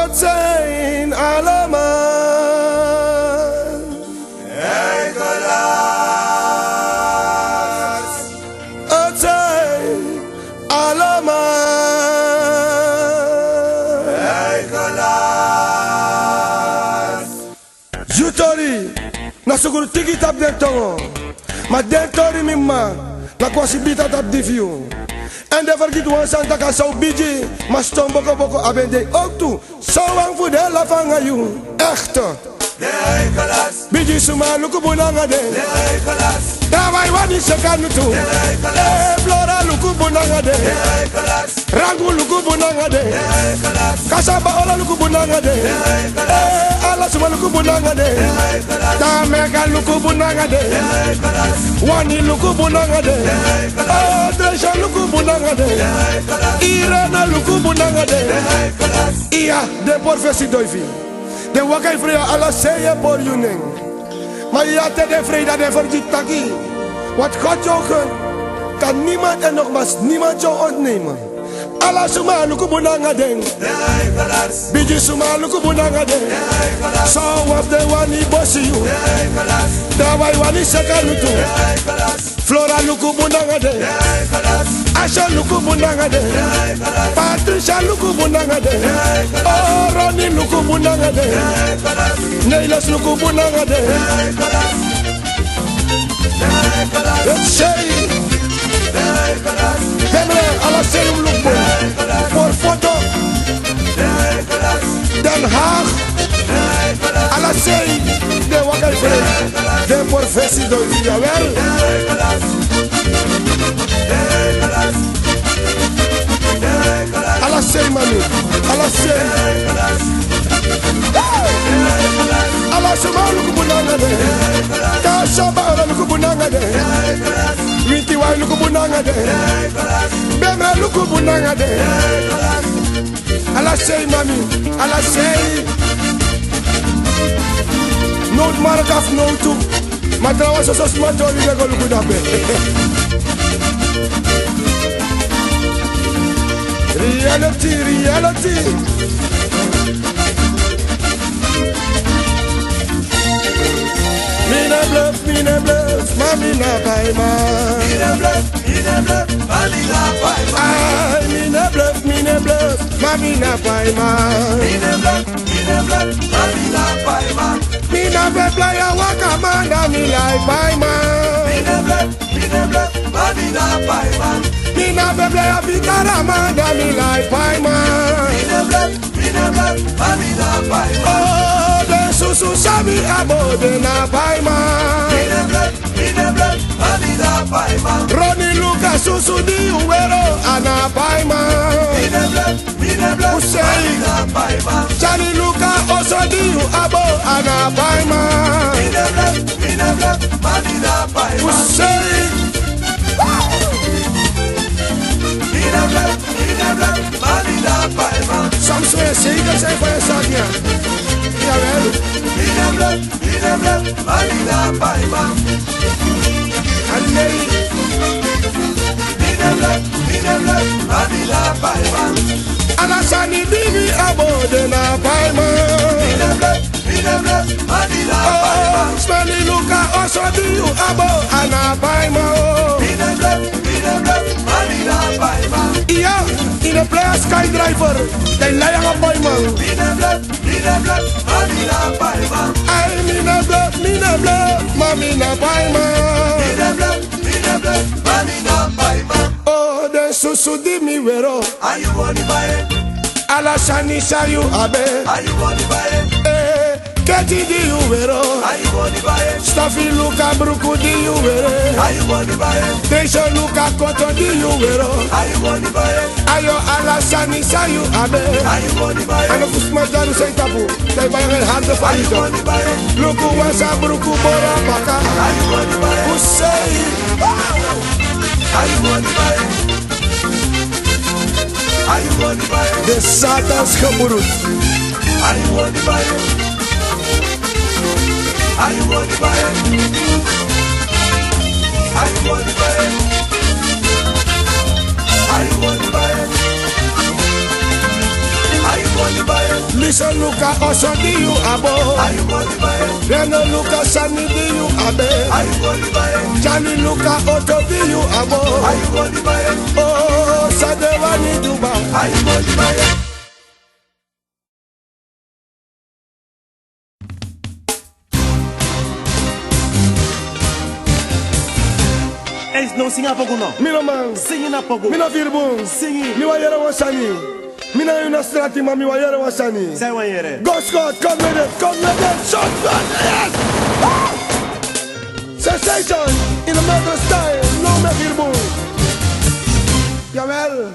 God zijn allemaal. Eikelaars. Het zijn allemaal. Eikelaars. Jutori, na suguru tiki tap den tongo. Maar den tori mimma, na kwasi bita tap di view. En de vergiet wan santa ka so biji, maar stom boko boko abende ook toe. Zo wang voor de la vanga you, echte. De eikelaars. Biji suma luku bunanga de. De eikelaars. Dawai wani sekanu tu. De eikelaars. Flora luku bunanga de. De eikelaars. Rangu luku bunanga de. De eikelaars. Kasaba ola luku bunanga de. De eikelaars. Ala suma luku bunanga de. De eikelaars. Tameka luku bunanga de. De eikelaars. Wani luku bunanga de. De eikelaars. Tresha luku bunanga de. De eikelaars. Irana luku bunanga de. De eikelaars. Ia de porfesi doivi. De wakai freya ala seye por yuning. Maar ja te de vrede de vergiet taki. Wat God jou gunt, kan niemand en nogmaals niemand jou ontnemen. Ala suma luku bunanga ding. De eikelaars. Biji suma luku bunanga ding. De eikelaars. So of the wani bossy you. De eikelaars. Dawai wani sekanutu. De eikelaars. Flora luku bunanga ding. De eikelaars. Asha luku bunanga ding. De eikelaars. Patricia luku bunanga ding. Oh Ronnie luku bunanga ding. De eikelaars. Neilas luku bunanga ding. De eikelaars. De eikelaars. Het say. De eikelaars. Demre ala say luku. Voor foto. De eikelaars. Den Haag. De eikelaars. Ala say. De wakai vrij. De professie door via wel. De eikelaars. De eikelaars. De eikelaars. Ala say mami. Ala De say. eikelaars. Ala suma luku bunanga de. Kasaba ala luku bunanga de. Witi wai luku bunanga de. Bemra luku bunanga de. Ala say mami. Ala say. Nood mark af no toe. Maar trouwens zo smart hoor je luku dabe. Reality, reality. Mina bluff, mami na baima. Mine bluff, mami na baima. Ay, mina bluff, mami na baima. Mine bluff, mami na baima. Mina be playa wakamanda mi like baima. Mine bluff, mami na baima. Mina be playa vitaramanda mi like baima. Mine bluff, mami na baima. Oh, de susu sabi abode na baima. Mine bluff, mami na baima. Ronnie Lucas susu di uwero ana baima. Mine bluff, mami na baima. Charlie Luca also di abo ana baima. Mine bluff, mami na baima. Say Mine bluff, mami na baima. soms wil je zeker zijn van je zaak, ja. Jawel. Mine bluff, mami na baima. En nee, Mine bluff, mami na baima. Alasani bibi abode na baima. Mine bluff, mami na baima. Smelly Luca also di abo ana baima. Mine bluff, mami na baima. Ja, in de play skydriver, de leier op baima. Mine bluff, mami na baima. Ay, mina bluff, mami na baima. Mine bluff, mami na baima. Oh, de susu di mi wero. Are you money buy? Alasani sayu abe. Are you money buy? Keti di uwero. Are you money buy? Staffy Luca bruku di uwere. Are you money buy? Deisha Luca koto di uwero. Are you money buy? Ayo Alasani sayu abe. Are you money buy? Ano kusma jaru say tabu. Tay bayangan hande Are you falito. money buy? Luku wasa bruku bora baka. Are you money buy? Usay. Are you money buy? Are you money buy? De Satans geburut. Are you money buy? Are you money buy? Are you money buy? Are you money buy? Are you money Listen, Luca, also do you abo? Reno Luca, Sunny, do you abe? Johnny Luca, Otto, do you abo? Oh, Sadewani Dubai. Eles não singam pouco não. Mino man, Singing na pouco. Mino virbun, Singing. mi wayere wasani. Mina yuna strati ma mi wayere wasani. Sai wanheiras. Go Scott, come with it, shot gun, yes! Ah! Sensation, in the metal style, no me virbun. Jawel,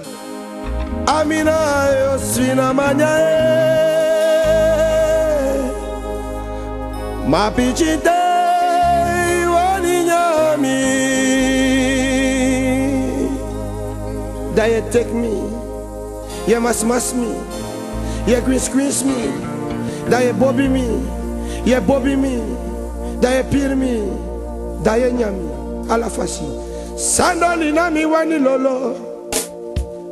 Amina yo svina manyae. Ma pichite wani nyami. That you take me, you must me, you squeeze me, that you bobby me, that you peel me, that you nyami, ala fashi. Sandali na mi wani lolo.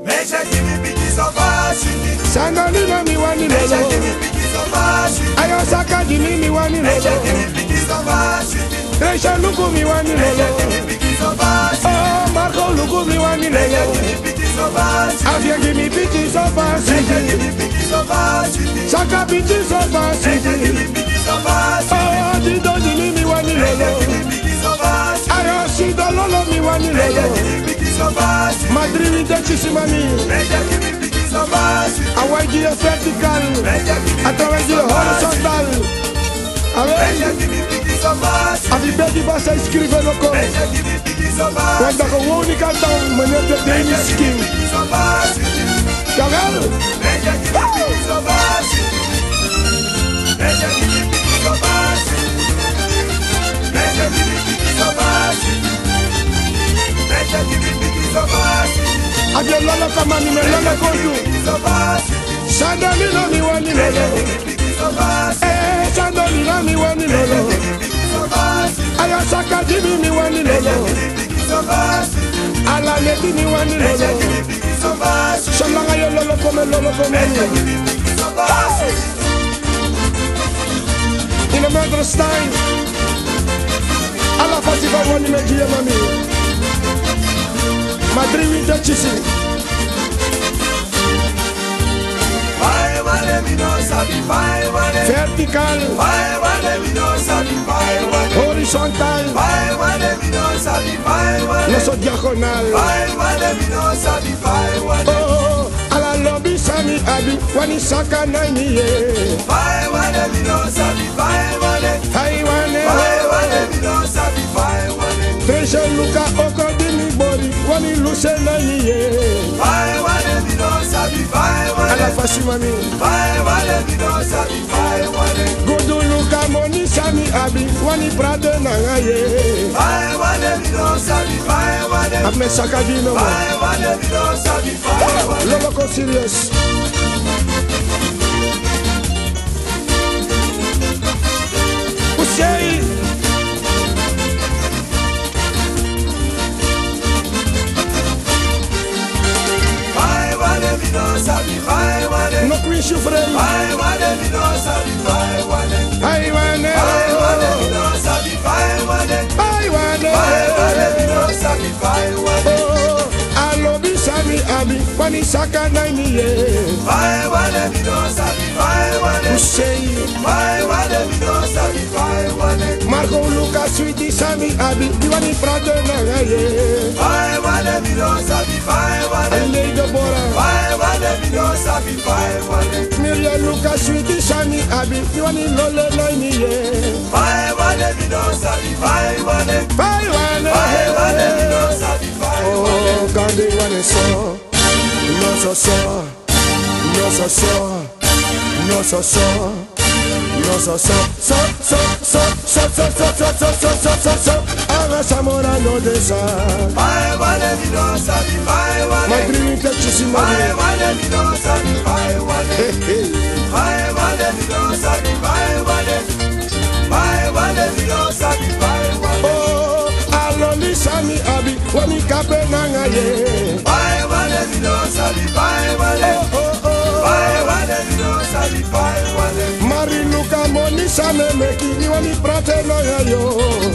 Measure give me pieces of ashiti. Sandali na mi wani Measure give me lolo. pieces of ashiti. Ayosaka di mi wani Measure give lolo. me pieces of ashiti. Resha luku mi wani Measure give lolo. me pieces of ashiti. Oh, Marco luku mi wani Measure lolo. give me pieces of ashiti. Avia give me pieces of Measure give us. me pieces of ashiti. Saka pieces of Measure give me us. pieces of ashiti. Oh, dido di mi wani Measure lolo. give me pieces of ashiti. Ayoshi do lolo mi wani Measure lolo. give me pieces of ashiti. Madrid de chisimani. Measure give me pieces of ashiti. Hawaii is vertical. Measure give me A través de horizontal. Measure Além, give me pieces of ashiti. a Bíblia vai se escrever no corpo. Measure give me pieces of ashiti. Quando a única tão maneira de Measure give me skin. pieces of ashiti. Tá vendo? Measure give me pieces of ashiti. Measure give me pieces of ashiti. Measure give me pieces of ashiti. Measure give me pieces of ashiti. A Bielona kama nimelala kondo. Pieces of ashiti. Sandali na mi wani Measure lolo. give me pieces of ashiti. Sandali na mi wani lolo. Pieces of ashiti. Ayasaka di mi wani lolo. Pieces of ashiti. Ala le di mi wani Measure lolo. give me pieces of ashiti. Shalanga yo lolo come lolo come. Measure give me pieces of ashiti. In a matter style. Alla fatica wani media mami. Madrid with the chisi. Fire one let me know sabi fire one. Vertical. Fire one let me know sabi fire one. Horizontal. Fire one let me know sabi fire one. No so diagonal. Fire one let me know sabi fire one. Oh, ala lobby sami abi wani saka nani ye. Fire one let me know sabi fire one. Hai wane. Fire one let me know sabi fire one. Treasure luka oko di mi body wani luse nani ye. Fire one let me know sabi fire Ala one. fasi mami. Fire one let me know sabi fire one. Gudu luka moni sami abi wani prade nanga ye. Fire one let me know sabi fire one. Ame saka di no mo. Fire one let me know sabi fire one. Lolo ko serious. Usei. Fire one let me know sabi fire one. No queen shufrei. Fire one let me know sabi fire one. Hai wane. Fire one let me know sabi fire one. Hai wane. Fire one let me know sabi fire one. Oh, alobi sami abi wani saka nani ye. Fire one let me know sabi fire one. Usei. Fire one let me know sabi fire one. Marco Luca Sweetie Sami Abi Diwani Prado nanga ye. Fire one let me know sabi fire one. Ale Deborah. Fire one let me know sabi fire one. Miriam Luca Sweetie Sami Abi Diwani Lole nani ye. Fire one let me know sabi fire one. Fire one. Fire one let me know sabi fire one. Oh, Gandhi wane so. No so so. No so so. No so so. No so so. So so so so so so so so so so so so. Ava Samora no desa. Fire one let me know sabi fire one. My dream is chisi Fire mami. one let me know sabi fire one. Hey hey. Fire one let me know sabi fire one. Fire one let me know sabi fire one. Oh, aloli sami abi wani kape nanga ye. Fire one let me know sabi fire one. Oh oh oh. Fire one let me know Same meki wani prate no yo.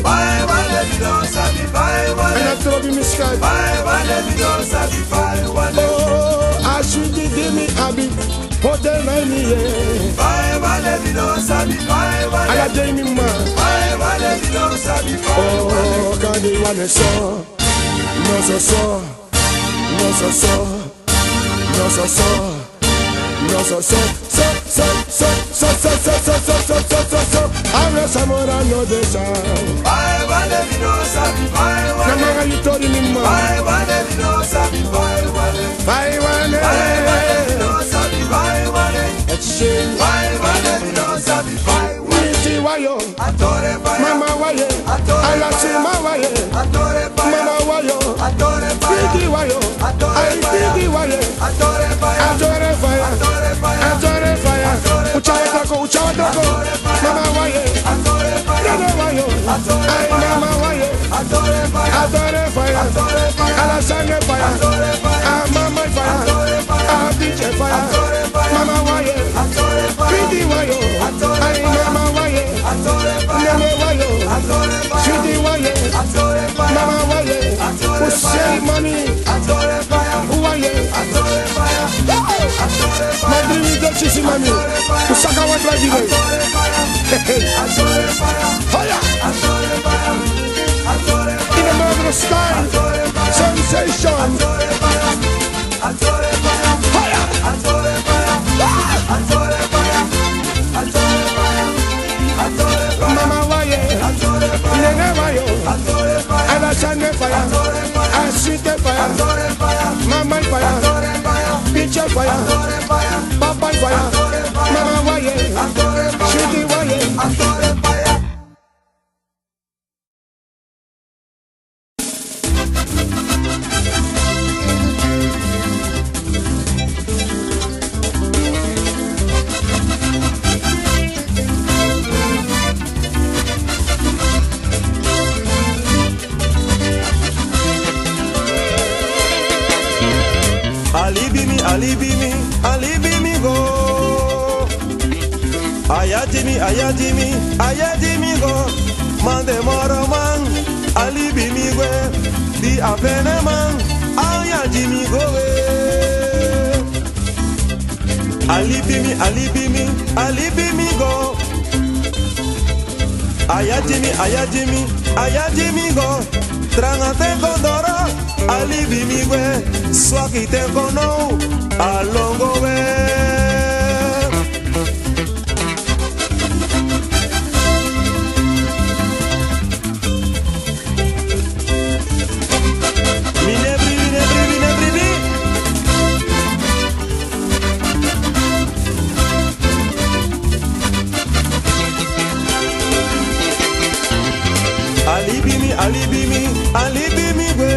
Bye wale mi don sabi bye wale. And I throw me sky. Bye wale mi don sabi bye wale. Oh, I should be me abi. Hotel na mi ye. Bye wale mi don sabi bye wale. Ala dey mi ma. Bye wale mi don sabi bye wale. Oh, kandi wane so. No so so. No so so. No so so. No so so. So. I'm a samurai no desha. Bye wale mi don sabi bye wale. Namaga you told me ma. Bye wale mi don sabi bye wale. Bye wane. Bye wale mi don sabi bye wale. Exchange. Bye wale mi don sabi bye wale. Niti wayo. Atore bye. Mama waye. Alasuma waye. Atore bye. Mama wayo. Atore bye. Bigi wayo. Ay bigi waye. Atore bye. Adore fire. Atore bye. Adore fire. Uchawa tako. Mama waye. Atore bye. Dada wayo. Ay mama waye. Atore bye. Adore fire. Atore bye. Alasane fire. Atore bye. Ah mama fire. Atore bye. Ah DJ fire. Atore bye. Mama waye. Atore bye. Bigi wayo. Ay mama waye. Atore bye. Nene wayo. Atore bye. Shudi waye. Atore bye. Mama waye. Atore Useli mami. Atore bye. Waye. Atore bye. Atore bye. Madrini de chisi mami. Usaka wa tragide. Atore bye. Atore bye. Fire. Atore bye. Atore bye. In the middle of the sky. Sensation. Atore bye. Atore bye. Fire. Atore bye. Atore bye. Atore bye. Atore bye. Mama waye. Atore bye. Nene wayo. Atore bye. Alasane fire. Atore bye. Asite fire. Atore bye. Mama fire. Atore bye. Piche fire. Atore bye. Papa fire. Atore bye. Mama waye. Atore bye. Shudi waye. Atore bye. alibi me go. Ayadi me go. Man demora man, alibi me go. Di apene man, ayadi me go. Alibi me go. Ayadi me go. Trangate condoro, alibi mi we, swaki te kono, alongo we. Vine brivi. Alibi me we.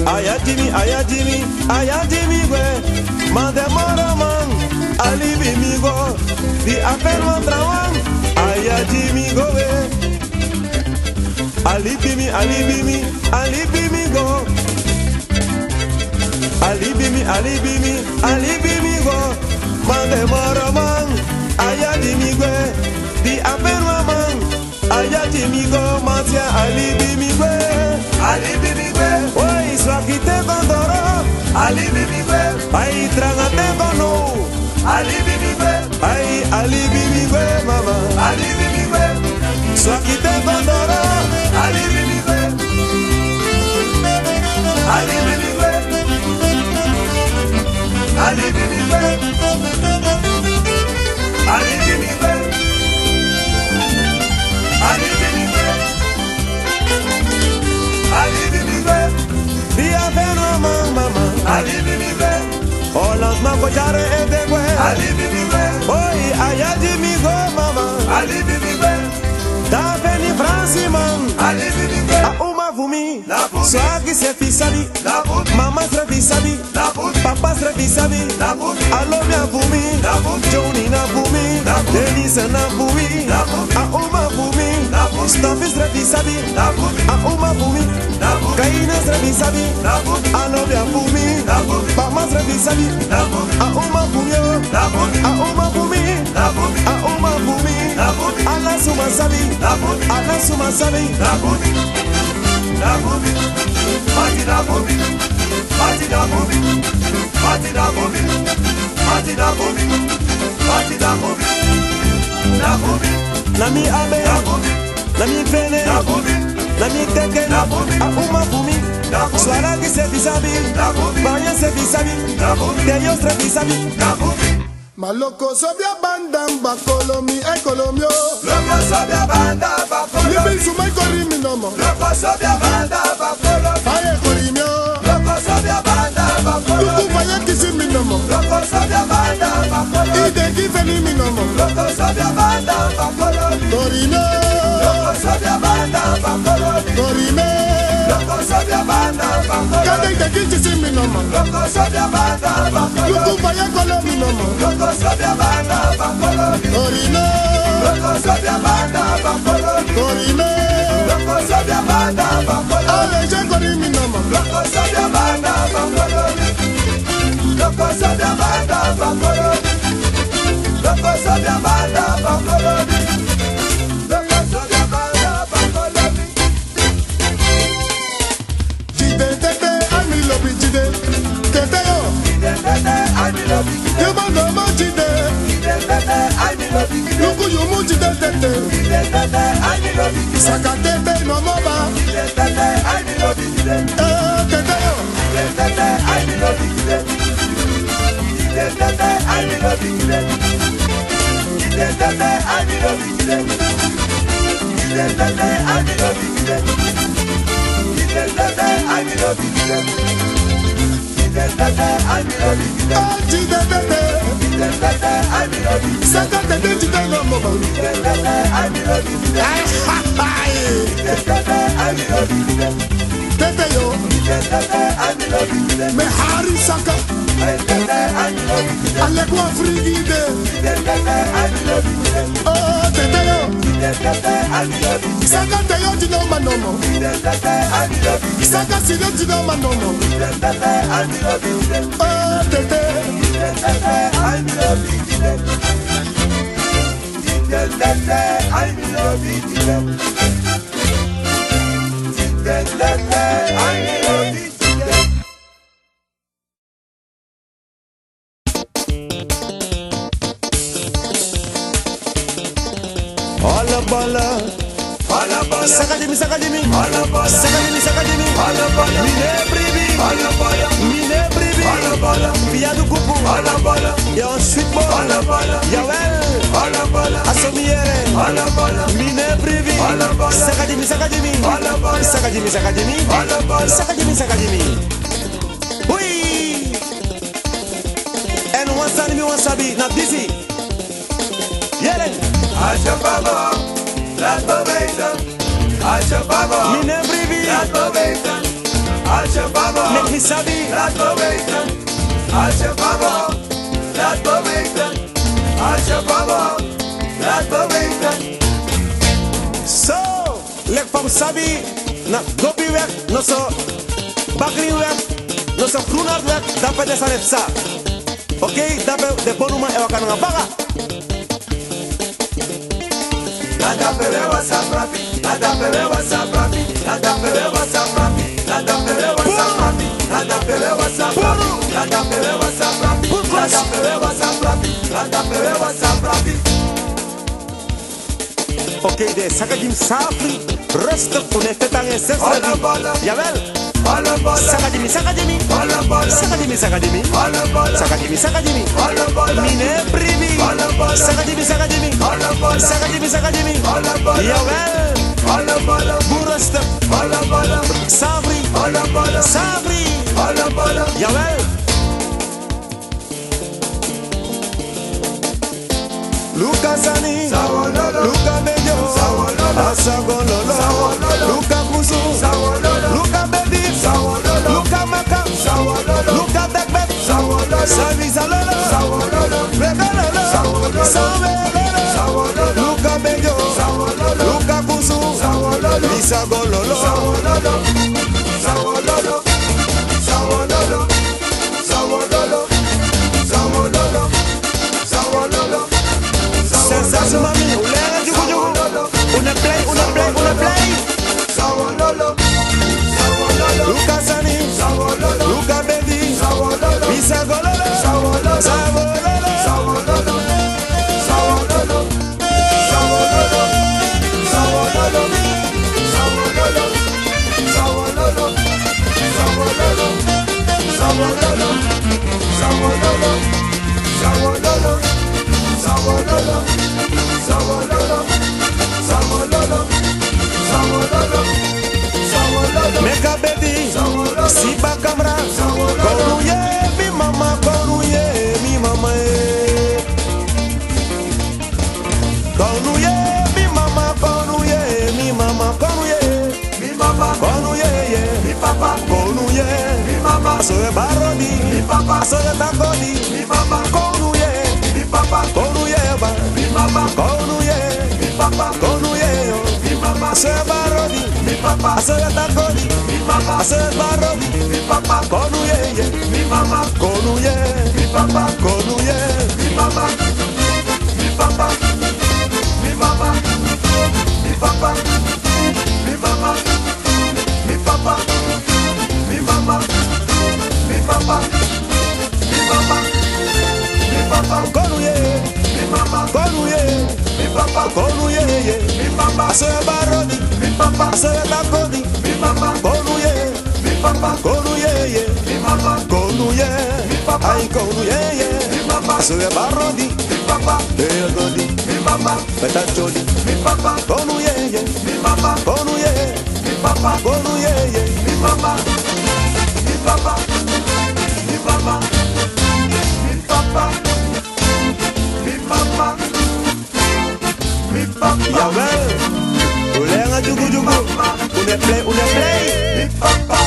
Ayadi me we. Man demora man, alibi me go. Di affaire man trawan, ayadi me go we. Alibi me go. Alibi me go. Man demora man, ayadi me we. Di affaire man, ayadi me go. Mantia alibi me we. Alibi mi we. Oi, swaki te condoro. Alibi mi we. Ai trangate kono. Alibi mi we. Ai alibi me we mama. Alibi mi we. Swaki te condoro. Alibi mi we. Alibi mi we. Alibi mi we. Alibi mi we. Alibi mi we. Alibi mi we. Dia veno mama. Alibi mi we. Olas ma kochare edegwe. Alibi mi we. Oi, ayadi mi go mama. Alibi mi we. Da veni Franci man. Alibi mi we. A uma vumi. La vumi. Swagi se fisabi. La vumi. Mama se fisabi. La vumi. Papa se fisabi. La vumi. Alo mi vumi. La vumi. Johnny na vumi. La vumi. Denise na vumi. La vumi. A uma vumi. La vumi. Stoffi se fisabi. La vumi. A uma vumi. La vumi. Kaina se fisabi. La vumi. Alo mi vumi. La vumi. Mama se fisabi. La vumi. A uma vumi. La vumi. A uma vumi. La vumi. A uma Masabi, na bumi, Anasu Masabi, na bumi, na bumi, mati na bumi, mati na bumi, mati na bumi, mati na bumi, mati na bumi, na bumi, Nami Abe, na bumi, Nami Pene, na bumi, Nami Teke, na bumi, Auma Bumi, na bumi, Swaragi se Bisabi, na bumi, Bayan se Bisabi, na bumi, Teyostre Bisabi, na bumi. Maloko sobia bandam bakolomi ekolomio. Loko sobia banda bakolo, Libi sumai korimi nomo. loko sobia banda bakolo, Faye korimio. loko sobia banda bakolo, Tuku faye kisimi nomo. loko sobia banda bakolo, Ide kifeni mi nomo. loko sobia banda bakolo, Korimio. loko sobia banda bakolo, Korimio. loko sobia banda bakolo, Kade ide kisimi nomo. loko sobia banda bakolo, Tuku faye kolomi nomo. loko sobia banda bakolo, Korimio. loko sobia banda bakolo, Korimio. loko sobia banda bakolo. Aleje korimi nomo. Loko sabia banda bakolo, loko sabia banda bakolo, loko sabia banda bakolo, loko sabia banda bakolo. Jide tete ami lobi jide. Tete yo. Ide tete ami lobi kide, Yema nomo jide. ide tete ami lobi kide, Luku yumu jide tete. ide tete ami lobi kide, Saka tete nomo ba. ide tete ami lobi kide, Tete yo. ide tete ami lobi kide, ide tete ami lobi kide, ide tete ami lobi kide, ide tete ami lobi kide, ide tete ami lobi kide, ide tete ami lobi kide, Jide tete. ide tete ami lobi kide, Saka tete jide nomo ba. ide tete ami lobi kide, ide tete ami lobi kide, Tete yo. ide tete ami lobi kide, Me hari saka. ide tete ami lobi kide, Alekwa frigide. ide tete ami lobi kide, Oh tete yo. ide tete ami lobi kide, Saka te yo jide ma nomo. ide tete ami lobi kide, Saka sile jide ma nomo. ide tete ami lobi kide, Oh tete. ide tete ami lobi kide, ide tete ami lobi kide, ide tete ami lobi kide. Ola Bala, Bala bala, Sakadimi, Sakadimi, bala bala, Sakadimi, Sakadimi, bala bala, Mine Bribi, bala bala, Mine Bribi, bala bala, Via do Coupe, bala bala, et ensuite bon, bala bala, Yawel, bala bala, Assomiere, bala bala, Mine Bribi, Bala bala. Sakadimi, Sakadimi, Bala bala. Sakadimi, Sakadimi, Bala bala. Sakadimi, Sakadimi. Oui! And one Sanimi, one Sabi, not busy. Yere, Ashababa, Latobeta, Ashababa, Mine Bribi, Latobeta, Ashababa, make me Sabi, Latobeta, Ashababa, Latobeta, Ashababa, Latobeta. So, lek fam Sabi, na gobi weg, no so bakri weg, no so groenhart weg, dan pe desan het sa. Oké, dan pe de bonuma e wakan nga baga. Nada perewa saprapi, nada perewa saprapi, nada perewa saprapi, nada perewa saprapi, nada perewa saprapi, nada perewa saprapi, nada perewa saprapi, nada perewa saprapi. Oké, de Sakadim Safri, rustig, unefetan en zes Bala rebi. bala, Jawel, bala bala, Sakadimi, Sakadimi, bala bala, Sakadimi, Sakadimi, bala bala, Sakadimi, Sakadimi, bala bala, Mine Bribi, Bala bala. Sakadimi, Sakadimi, bala bala, Sakadimi, Sakadimi, bala bala, Jawel, bala bala, boer rustig, bala bala, Safri, bala bala, Safri, bala bala. Jawel. Luka Sani, Sawololo, Luka Bejo, Sawololo, Asagololo, Sawololo, Luka Kusu, Sawololo, Luka Bedi, Sawololo, Luka Maka, Sawololo, Luka Bekbek, Sawololo, Savizalolo, Sawololo, Rebelolo, Sawololo, Sawelolo, Sawololo, Luka Bejo, Sawololo, Luka Kusu, Sawololo, Isagololo, Sawololo, Sawololo, Sawololo, Sawololo, Sawololo, Sawololo, Sensation mami, ulenga jugu jugu, Sawololo, Sawololo, Sawololo, Sawololo, Sawololo, Sawololo, Sawololo. Meka baby, si ba camera, konuye mi mama, konuye mi mama, konuye mi mama, konuye mi mama, konuye Mi mama, konuye ye, mi papa, konuye mi mama, asoye barodi, mi papa, asoye takodi, mi mama, konuye, mi papa, konuye ba, mi mama, konuye, mi papa, konuye yo, mi mama, asoye barodi, mi papa, asoye takodi, mi mama, asoye barodi, mi papa, konuye ye, mi mama, konuye, mi papa, konuye, mi mama, mi papa, mi mama, mi papa, mi mama, mi papa, mi mama, mi papa, mi mama, mi papa, konuye, mi mama, konuye, mi papa, konuye ye, mi mama, asoye barodi, mi papa, asoye takodi, mi mama, konuye, mi papa, konuye ye, mi mama, konuye, papa. ay konuye ye, mi mama, asoye barodi, mi papa, takodi, mi mama, petachodi, mi papa, konuye ye, mi mama, konuye, mi papa, konuye ye, mi mama, mi papa, mi mama, mi papa, mi mama, mi papa, yawel, ulenga jugu jugu, une play, mi papa.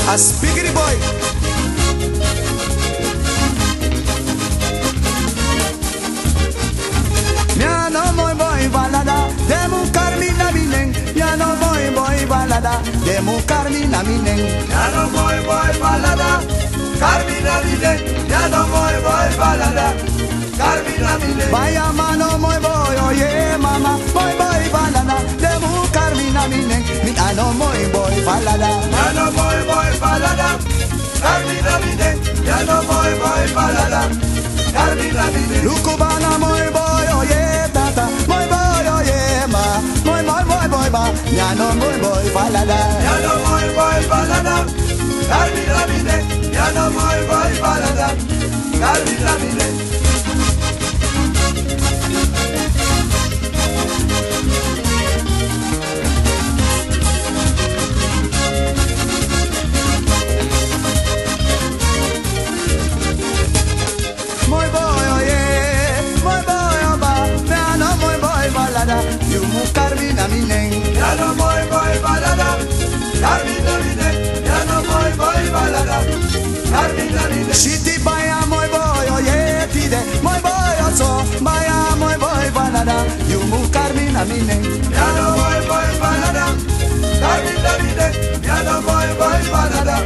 a speakery boy, Ya no muy boy balada, de mu Carmina minen. Ya no muy boy balada, de mu Carmina minen. Ya no voy balada, Carmina Mine, ya no voy balada, Carmina Mine. Vaya mano muy boy, oye mama, muy boy balada, de mu Carmina minen. Mi ano muy boy balada. Ya no voy balada, Carmina Mine, ya no voy balada, Carmina Mine. Lucubana muy boy, oye tata, muy boy, oye ma, muy boy ba. Ya no muy boy balada. Ya no voy balada, Carmina Mine, ya no voy balada, Carmina Mine. Muy boy, oye, muy boy oba, ya no muy boy balada. You mu Carmina minen. Ya no voy balada, Carmina Mine, ya no voy balada, Carmina Mine. Shiti baya muy boy, oye tide, muy boy oso, baya muy boy balada. You mu Carmina minen. Ya no voy balada, Carmina Mine, ya no voy balada,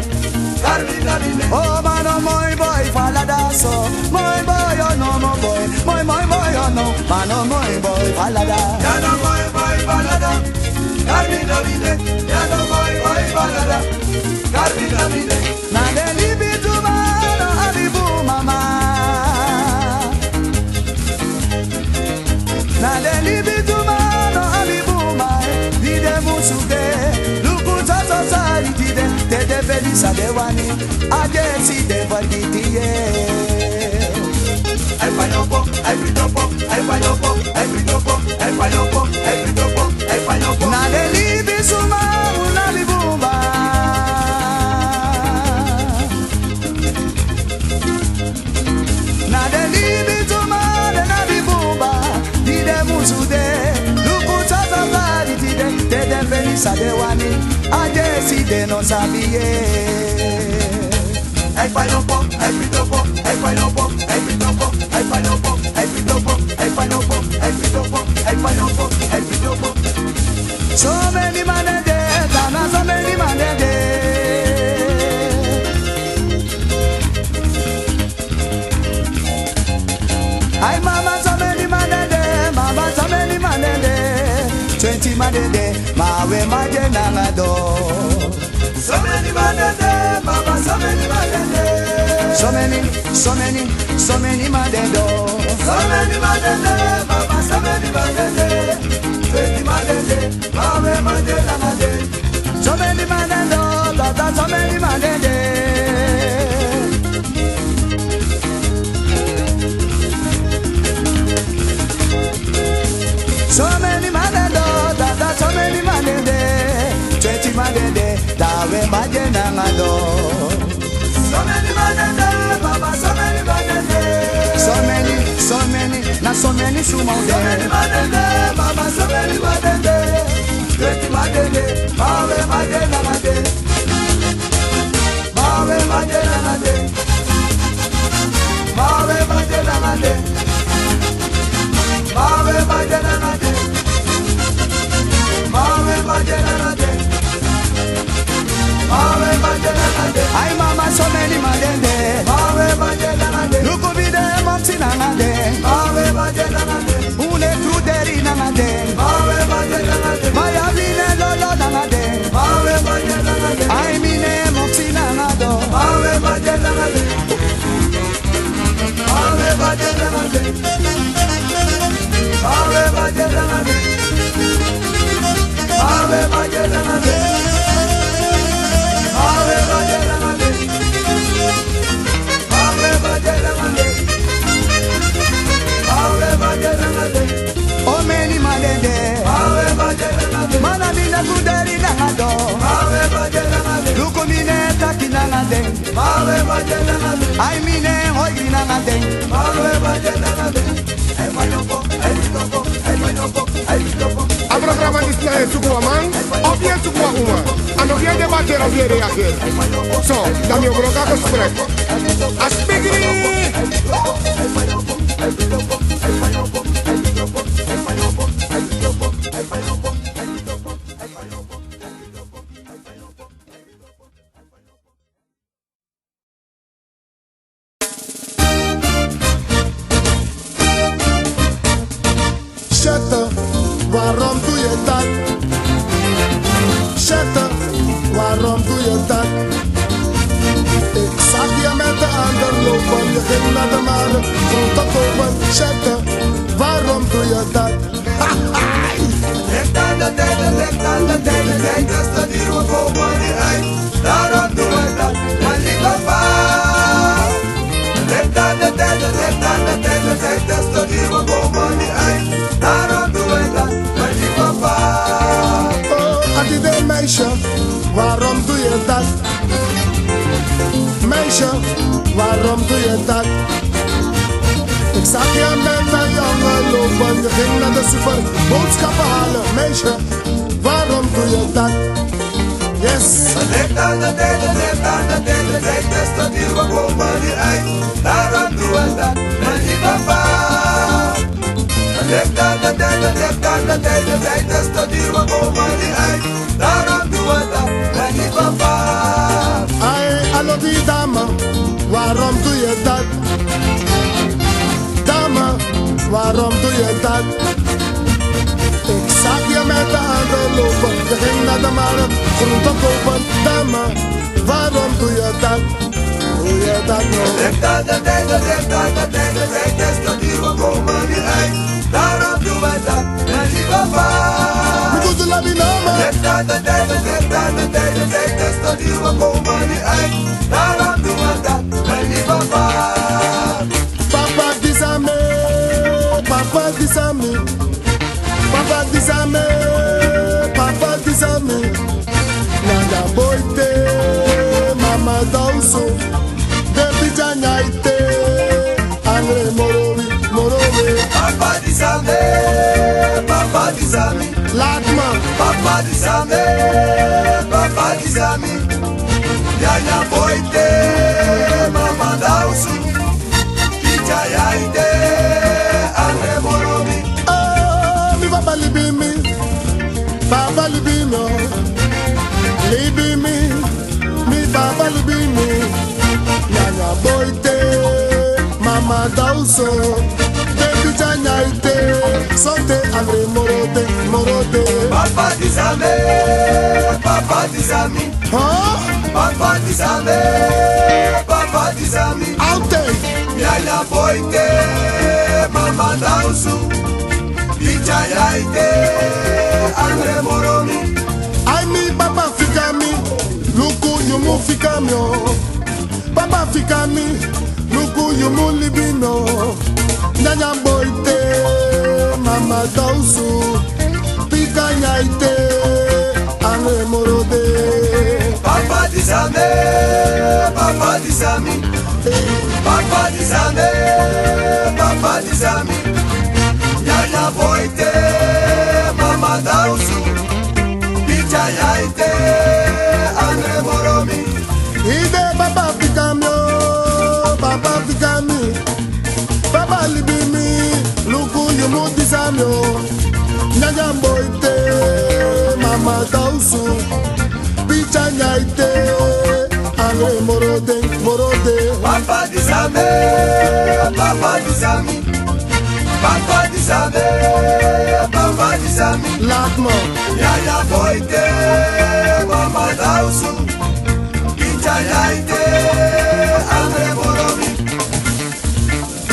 Carmina Mine. Oh mano muy boy balada so, muy boy oh no mo boy, muy boy oh no, mano muy boy balada. Ya no voy balada, Carmina Mine, ya no voy balada, Carmina Mine. Na de libi tu mano abibu mama. Na de libi tu mano abibu mai, dide musuge, lukuta tosari dide, te de belisa de wani, aje si de vargitiye. Ay pañopo, ay pitopo, ay pañopo, ay pitopo, ay pañopo, ay pitopo, ay pañopo. Na de libi suma una libumba. Na de libi suma de na libumba. Dide musude, lukuta tatari dide, te de belisa de wani, aje si de no sabie. Ay pañopo, ay pitopo, ay pañopo, ay pitopo, ay pañopo, ay pitopo, ay pañopo, ay pitopo, ay pañopo, ay pitopo. So many manede, tana so many manede. Ay mama so many manede, mama so many manede. 20 manede, mawe maje nangado. So many manede, mama, so many manede. So many madedo. So many manede, mama, so many manede. Baba, so many madende. So many madendo, Dada, so many madende. 20 madende, Dawe madende ngado. So many madende, Baba, so many madende. So many, na so many shumaude. So many madende, Baba, so many madende. 20 madende, Dawe madende ngade. Dawe madende ngade. Dawe madende ngade. Dawe madende ngade. Dawe madende ngade. Ay mama, so many madende. Look over there, Martin Nangade. Une cruderi Nangade. Maya vine lolo Nangade. Ay mine Martin Nangado. Oh many madende, mana mina kuderi nangado, luko mine taki nangade, ay mine hoy nangade. A programa de Isla é Sukua Man, ou bien Sukua Uma. A não vier debater ou vier reagir. Só, da minha broca com os precos. As pigri! Shatter, waarom doe je dat? Shatter, waarom doe je dat? Ik zag je met de ander lopen, je ging naar de mannen, groente kopen. Shatter, waarom doe je dat? Ligt aan de tijden, zijn de studier, we komen niet uit. Daarom doen we dat, mijn lieve pa. Ligt aan de tijden, zijn de studier, we komen niet uit. Daarom doen we dat, mijn lieve pa. Oh, Adide meisje, waarom doe je dat? Meisje, waarom doe je dat? Ik zag je met een jongen lopen, je ging naar de super boodschappen halen. Meisje, waarom doe je dat? Yes. Ligt aan de tijden, zijn de studier, we komen niet uit. Daarom doen we dat, mijn lieve pa. Ligt aan de tijden, zijn de studier, we komen niet uit. Daarom doen we dat, mijn lieve pa. Ai, hallo die dame, waarom doe je dat? Dame, waarom doe je dat? Ik zag je met de handen lopen, je ging naar de markt, groente kopen. Dame, waarom doe je dat? Doe je dat nou? Ligt aan de tijden, zijn de studier, we komen niet uit. Daarom doen we dat, mijn lieve pa. Ik doe de labinama. Ligt aan de tijden, zijn de studier, we komen niet uit. Daarom doen we dat, mijn lieve pa. Papa disame, papa disame, papa disame, papa disame. Nanga boite, mama dauso, baby janyaite, angre morowe. Papa disame, Laat papa disame. Yanya boite, mama dausu, picha yaite, angre morowe. oh, mi papa libimi, oh. Libimi, mi papa libimi. Nanga boite, mama dauso, baby janyaite, sote angre morote. Papa disame, Huh? papa disame. Altijd. Yanya boite, mama dausu, picha yaite, angre morowe. Ai mi papa fika mi, luku you yumu fika mio, papa fika mi, luku yumu libino, nyanya boite, mama dausu, pika nyaite, ane morode. Papa disame, papa disami, papa disame, papa disami, nyanya boite, mama dausu, picha yaite, ane moromi. Ide papa fika mio, papa fika mi, papa libi mi, luku yumu disamio, nyanya boite, mama dausu, picha nyaite, ane morode, morode. Papa disame, papa disami, papa disame, papa disami, Lakmo, yaya boite, mama dausu, picha yaite, ane moromi.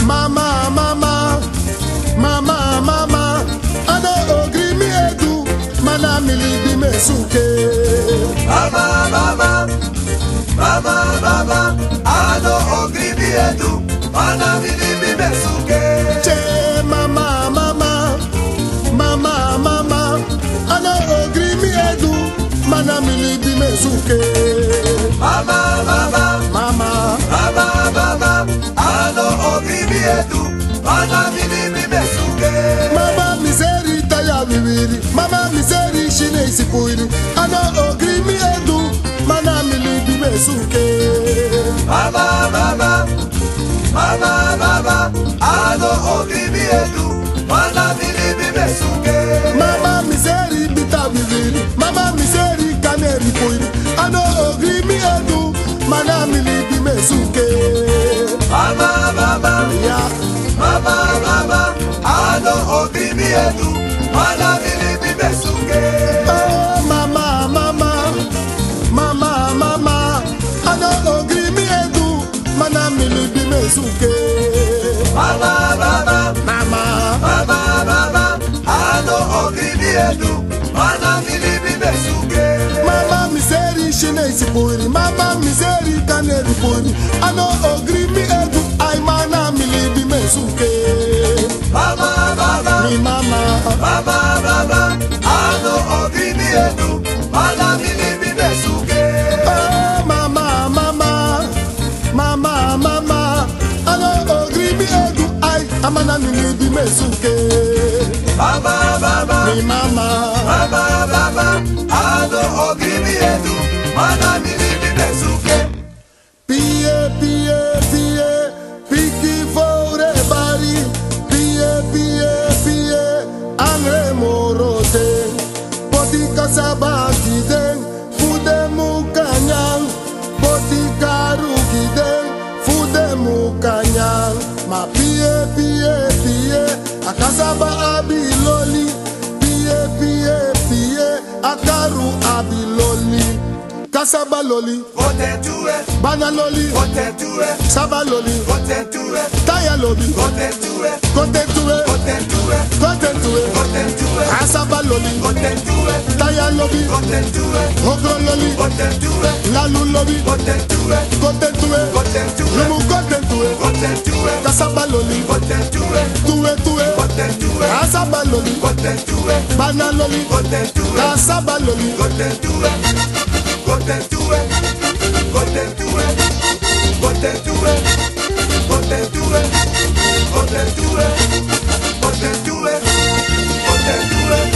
mama, mama, mama, mama, ano ogri mi edu, mana milibi me suke. Mama, mama, mama, mama, ano ogribi edu, mana milibi besuke. Che mama, mama, mama, mama, ano ogri mi edu, mana milibi me suke. Mama, mama, Mama, mama, mama, ano ogribi edu, mana milibi besuke. mama miseri taya viviri, mama miseri shine isipuiri, ano ogri mi edu, mana milibi me suke. Mama, mama, mama, mama, ano ogribi edu, mana milibi besuke. Mama miseri bita viviri, mama miseri kaneri puiri, ano ogri mi edu, mana milibi me suke. Mama, mama, Ya, mama, mama, ano ogribi edu, mana milibi besuke. oh mama, mama, mama, mama, ano ogri mi edu, mana milibi me suke. Mama, mama, Mama, mama, mama, ano ogribi edu, mana milibi besuke. mama miseri shine isipuiri, mama miseri kaneri puiri, ano ogri mi edu, ay mana milibi me suke. Mama, mama, Mi mama, mama, mama, ano ogribi edu, mana milibi besuke. oh mama, mama, mama, mama, ano ogri mi edu, ay amana milibi me suke. Mama, mama, Mi mama, mama, mama, ano ogribi edu, mana milibi besuke. pie, pie, pie, piki fore bari, pie, pie, pie, angre morote, poti kasaba giden, fude mukanyang, poti karu giden, fude mukanyang, ma pie, pie, pie, akasaba abiloli, pie, pie, pie, akaru abiloli, kasaba loli, Vote to it, bana loli, vote to it, saba loli, vote to it, taya loli, vote to it, kote tuwe, vote to it, kote tuwe, vote to it, asaba loli, vote to it, taya loli, vote to it, ogro loli, vote to it, lalu loli, vote to it, kote tuwe, vote to lumu it, kote tuwe, vote to it, kasaba loli, vote to it, tuwe tuwe, vote to it, asaba loli, vote to it, bana loli, vote to it, kasaba loli, vote to it, vote to it, vote to it, vote to it, vote to it, vote to it, vote to it,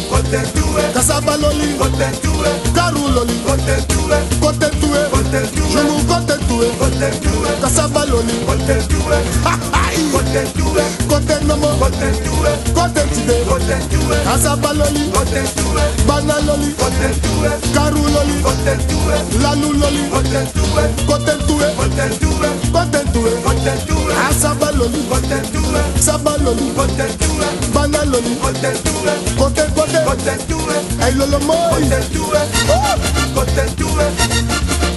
vote to it, kasaba loli, vote to it, karu loli, vote to it, kote tuwe, vote to it, lumu kote tuwe, vote to it, kasaba loli, vote to it, vote to it, kote nomo, vote to it, kote tide, vote to it, kasaba loli, vote to it, bana loli, vote to it, karu loli, vote to it, lalu loli, vote to it, kote tuwe, vote to it, kote tuwe, vote to it, asaba loli, vote to it, saba loli, vote to it, bana loli, vote to it, kote kote, vote to it, ay lolo moy, vote to it, vote to it,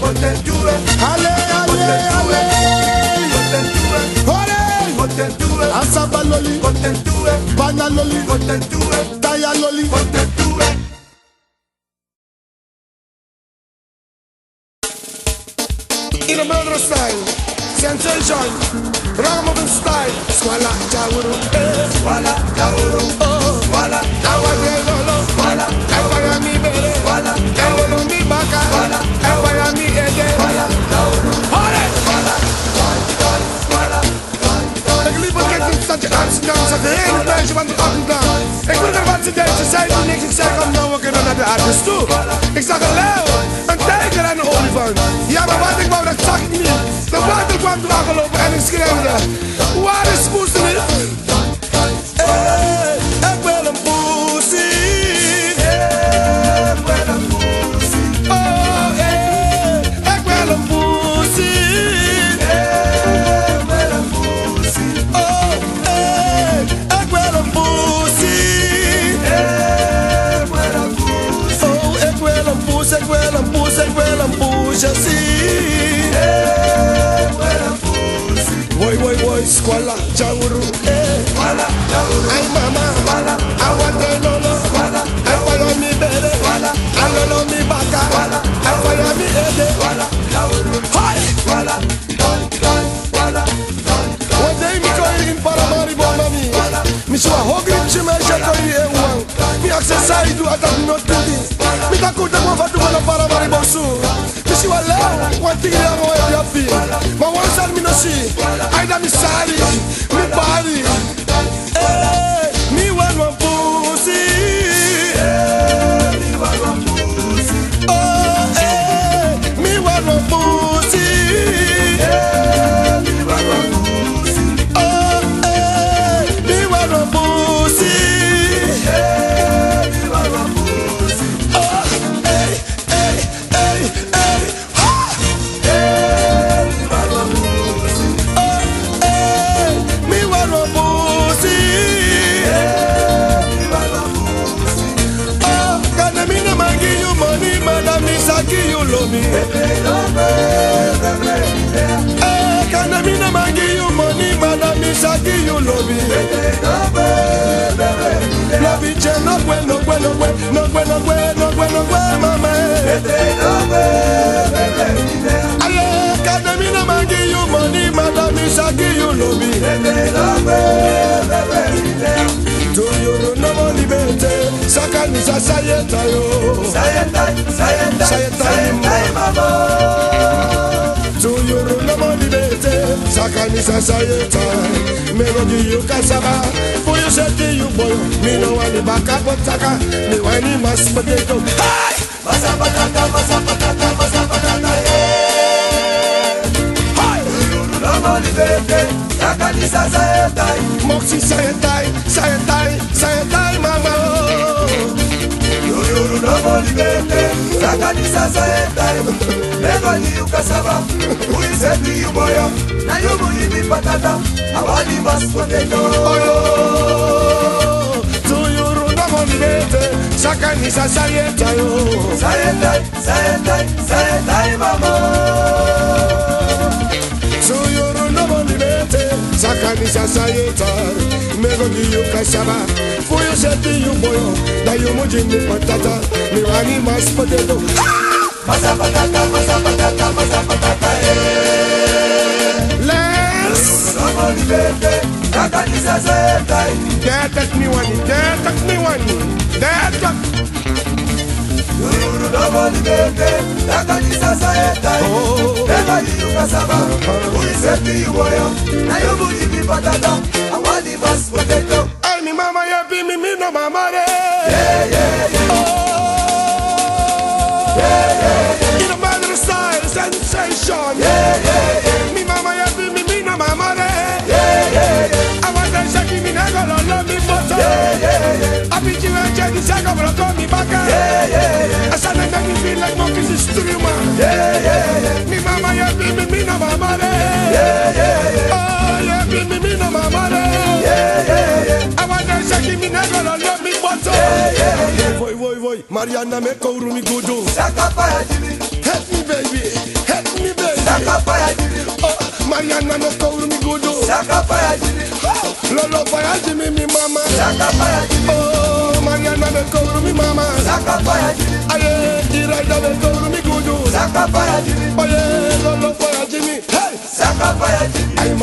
vote to it, ale, ale, ale, vote to it, ole, vote to it, asaba loli, vote to it, bana loli, vote to it, taya loli, vote to it. murder style, sensation, ragamuffin style. Squala Jawuru, Squala Jawuru, Squala Awade Lolo, Squala Ewaya mi bere, Squala Ewolo mi baka, Ewaya mi ede. Hore! Ik liep het kijk niet dat je Amsterdam zat, de hele meisje van de Amsterdam. Ik vroeg er wat ze deed, ze zei toen niks. Ik zei kom nou, we kunnen naar de artis toe. Ik zag een leeuw, een tijger en een olifant. Ja, maar wat ik wou, dat zag ik niet. De water kwam toen aangelopen en ik schreeuwde. Waar is Poesie? Ik wil een Poesie. Ik wil een Poesie. Oh, ik wil een Poesie. Ik wil een Poesie. Oh, ik wil een Poesie. Ik wil een Poesie. Oh, ik wil een poes, ik wil een poes, ik wil een poesje zien. Ik wil een Poesie. Woi, Squala Jawuru, Squala Jawuru, ay mama, Squala awate lolo, Squala awalo mi bere, alolo mi baka, awaya mi ede. Jawuru, Hai! Squala, Squala, One day mi koi in Paramaribo mami, mi suwa hogri chime koi e uang, mi accessai du atak no tudi, mi takuta mo fatu na Paramaribo su, mi suwa leo, one tigre amo e yapi, ma one sal mi no si, aida mi sari, mi bari, mi wan one pussy, mi wan one Poesie. oh mi wan one pussy, Mi wan one Poesie. oh mi wan one pussy. Mi wan one Poesie. Oh, hey, ha! Mi wan one Poesie. Oh, me want one pussy. Mi wan one Poesie. Oh, can I mean I give you money, madam, Miss I give you love me. Can I mean I give you money, madam, Miss I give you love me. Love it, no bueno, mama. Aye, can I mean I give you money, madam, Miss I give you love me. Do you know money better? Sakani sayeta yo. Do you know money better? Sakani sayeta. Melody you kasaba. For you say you boy. Me no want the back up taka. Me want the mashed potato. Hey! Moxie sayetai, mama. Oh, do you know money better? Sakani sayeta yo. So you know money better. Sakani sayeta. Melody you kasaba. For you say you boy. Na you mujini patata. Me wani mashed potato. Let's Dad take me one. Ay, mi mama ya be me no mama re. In a mother style sensation. Mi mama ya be me no mama re. I want to shake me na go love me photo. I be you and Jenny say go blow me back. I said that you feel like monkeys is true man. Mi mama ya be me no mama re. Oh ya be me no mama re. I want to shake me na go love me photo. Voy, Mariana me kouru mi gudu. Help me baby. Oh, Mariana me kouru mi gudu. Lolo fire Jimmy mi mama. Oh, Mariana me kouru mi mama. Aye, Iraida me kouru mi gudu. Aye, Lolo fire Jimmy.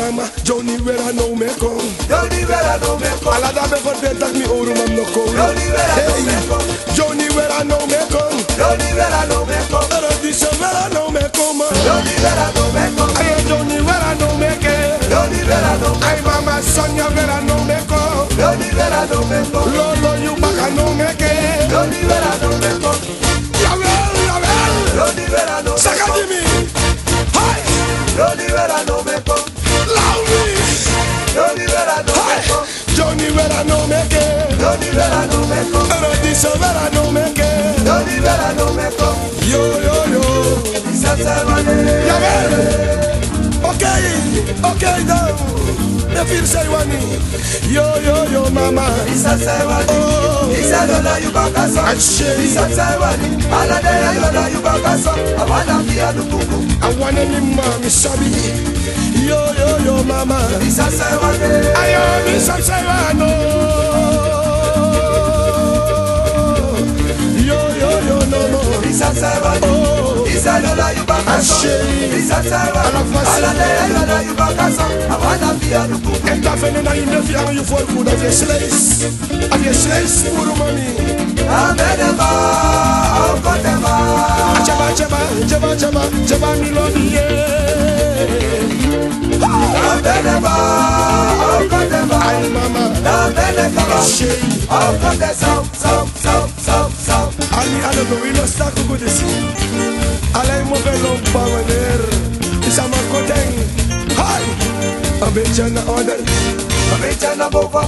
mama, Johnny Vera no me con. Johnny Vera no me con. Alla da be fordet dat mi oru mam no con. Johnny Vera no me con. Johnny Vera no me con. Johnny Vera no me con. Radiso Vera no me con. Johnny Vera no me con. Ay Johnny Vera no me que. Johnny Vera no me Ay mama Sonia Vera no me con. Johnny Vera no me con. Lolo you baka no me que. Johnny Vera no me con. Yabel. Johnny Vera no me con. Sakadimi. Hi. Johnny Vera no me con. Loudly. Johnny Vera no me con. Johnny Vera no me que. Johnny Vera no me con. Radiso Vera no me que. Johnny Vera no me con. Yo. Isa Savane. Yabel. Okay, down. The feel say wani. Yo, mama. Isa Savane. Oh. Isa Lola Yubakaso. I say. Isa Savane. Aladea Lola Yubakaso. Awana Pia Lukuku. I want any mommy sabi. Yo, mama. Isa Savane. Ayo, Misa Savano. Yo, no more. Isa Savane. Oh. Isa Lola Yubakaso. Ashe. Isa Savane. Aladea Lola Yubakaso. Awana Pia Lukuku. En daar vinden naar je neefje aan je voorkoed. Als je slees, voor mami. Abenema. Okotema. Jaba, mi love Abenema. Okotema. Ay, mama. Abenema. Ashe. Okotema. Ali, go, we lost that good to see. Alay mo belong pamaner. Isama ko deng. Hi. Abecha na order. Abecha na bofa.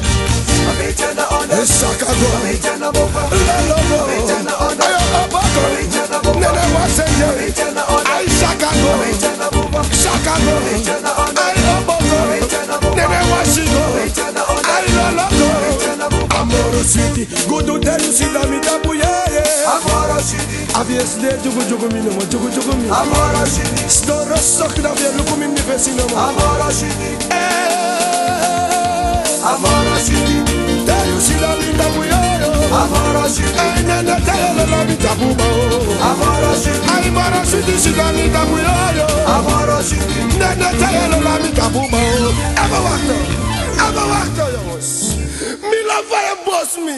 Abecha na onda. Saka go. Abecha na bofa. Lelo go. Abecha na onda. Ayo abako. Abecha na bofa. Nene wasenye. Abecha na onda. Ay saka go. Abecha na bofa. Saka go. Abecha na onda. Ay abako. Abecha na bofa. Nene wasigo. Abecha na onda. Ay lelo go. Abecha na bofa. Amoro sweetie. Go do tell you see that me tapu yeah. Amoro shidi. Abies de jugu mi no mo jugu mi. Amoro shidi. Storo sok na bia luku mi fesi no mo. Amoro shidi. Eh. Amoro shidi. Tell you see that me tapu yeah. Amoro shidi. Ay nene tell you love me tapu ba. Amoro shidi. Ay mara sweetie see that me tapu yeah. Amoro shidi. Nene tell you love me tapu ba. Ever walked jongens. Me love fire boss me.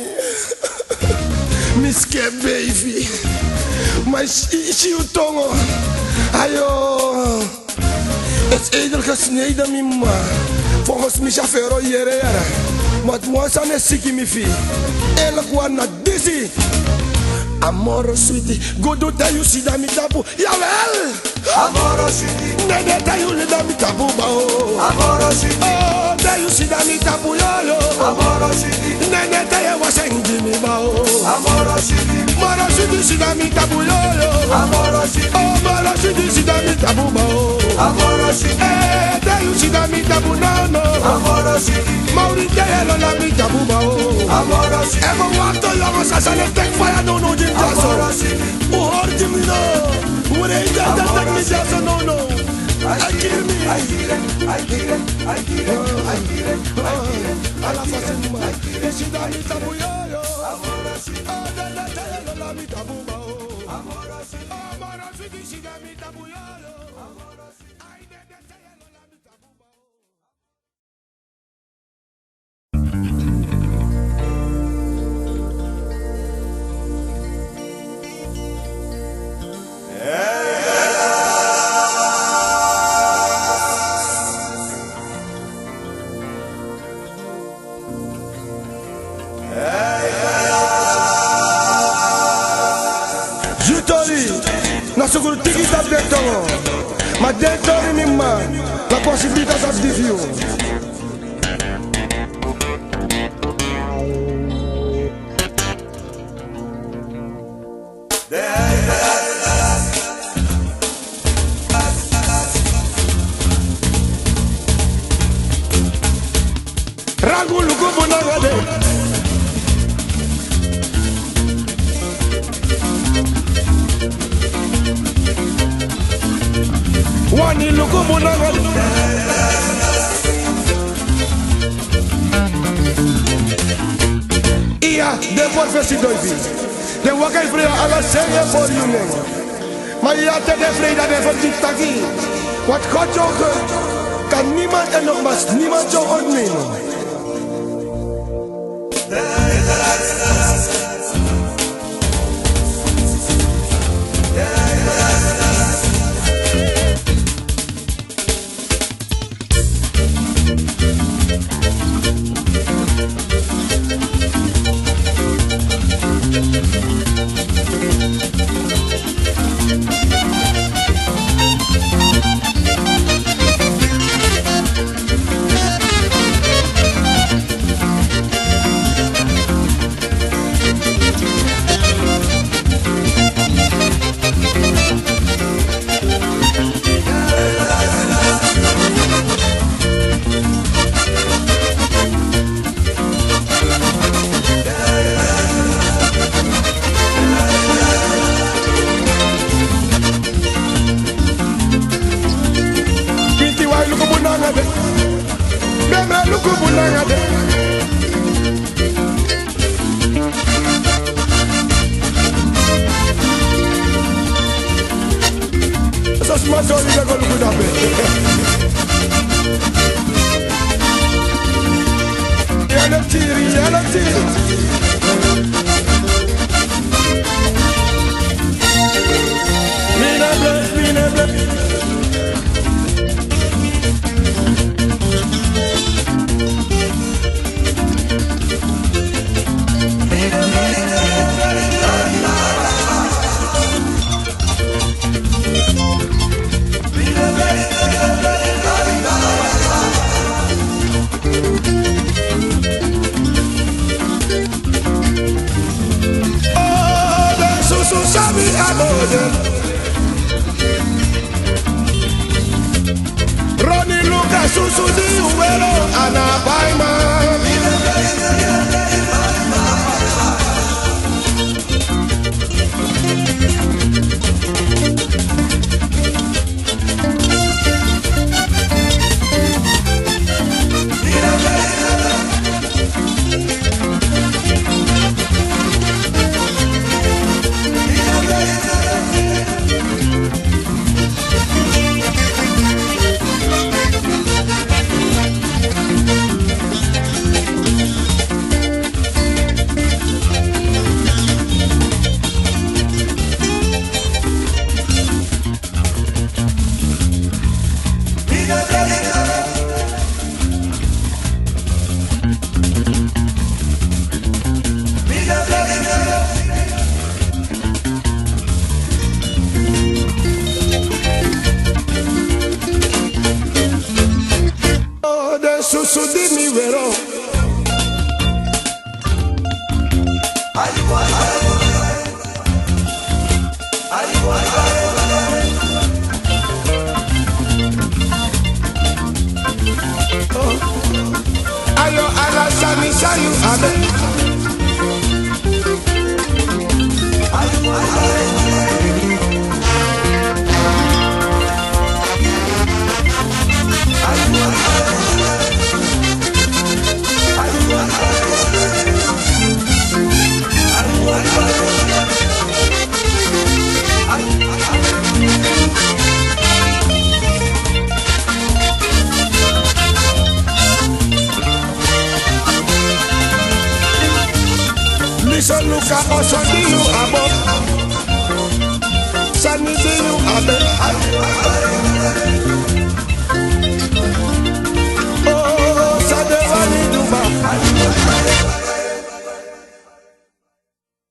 Me scared baby. Maar zie je tongen. Ayo. Het is edel gesneden, mima. Volgens mij chauffeur hier. Maar het moest aan de zieke mi fi. Eerlijk waar naar dizzy. Amoro sweetie. Go do that you see that me tapu. Jawel. Amoro shidi. Nene that you see that me tapu ba. Amoro shidi. Oh, that you see that me tapu yo. Amoro shidi. Nene that you was angry me ba. Amoro shidi. Mara shidi see that me tapu yo. Amoro shidi. Oh, mara shidi see that me tapu ba. Amoro shidi. Eh, that you see that me tapu no. Amoro shidi. Mauri that you la me tapu ba. Amoro shidi. Ever walk to your house and take fire no jim Amoro jaso. shidi. Who hurt me no? Who they just take me jaso no. I kill me. I hear it. Ala fasen ma. See that me tapu yo. Amoro shidi. Oh, that you la me tapu ba. Amoro shidi. Oh, mara shidi see that me tapu yo. I that you la me tapu ba. Jutori, na suguru tiki tap dentongo. Ma dentori mimma, la possibilità sa di più. Rangu lukubu na gade. Wani lukubu na gade. Ia, de forfesi doibi. De waka ifreo ala senge for you neng. Maar ja, te de vrede de verdiept aqui. Wat God joke. kan niemand en nogmaals niemand jou ontnemen. Luka Osodilu Abo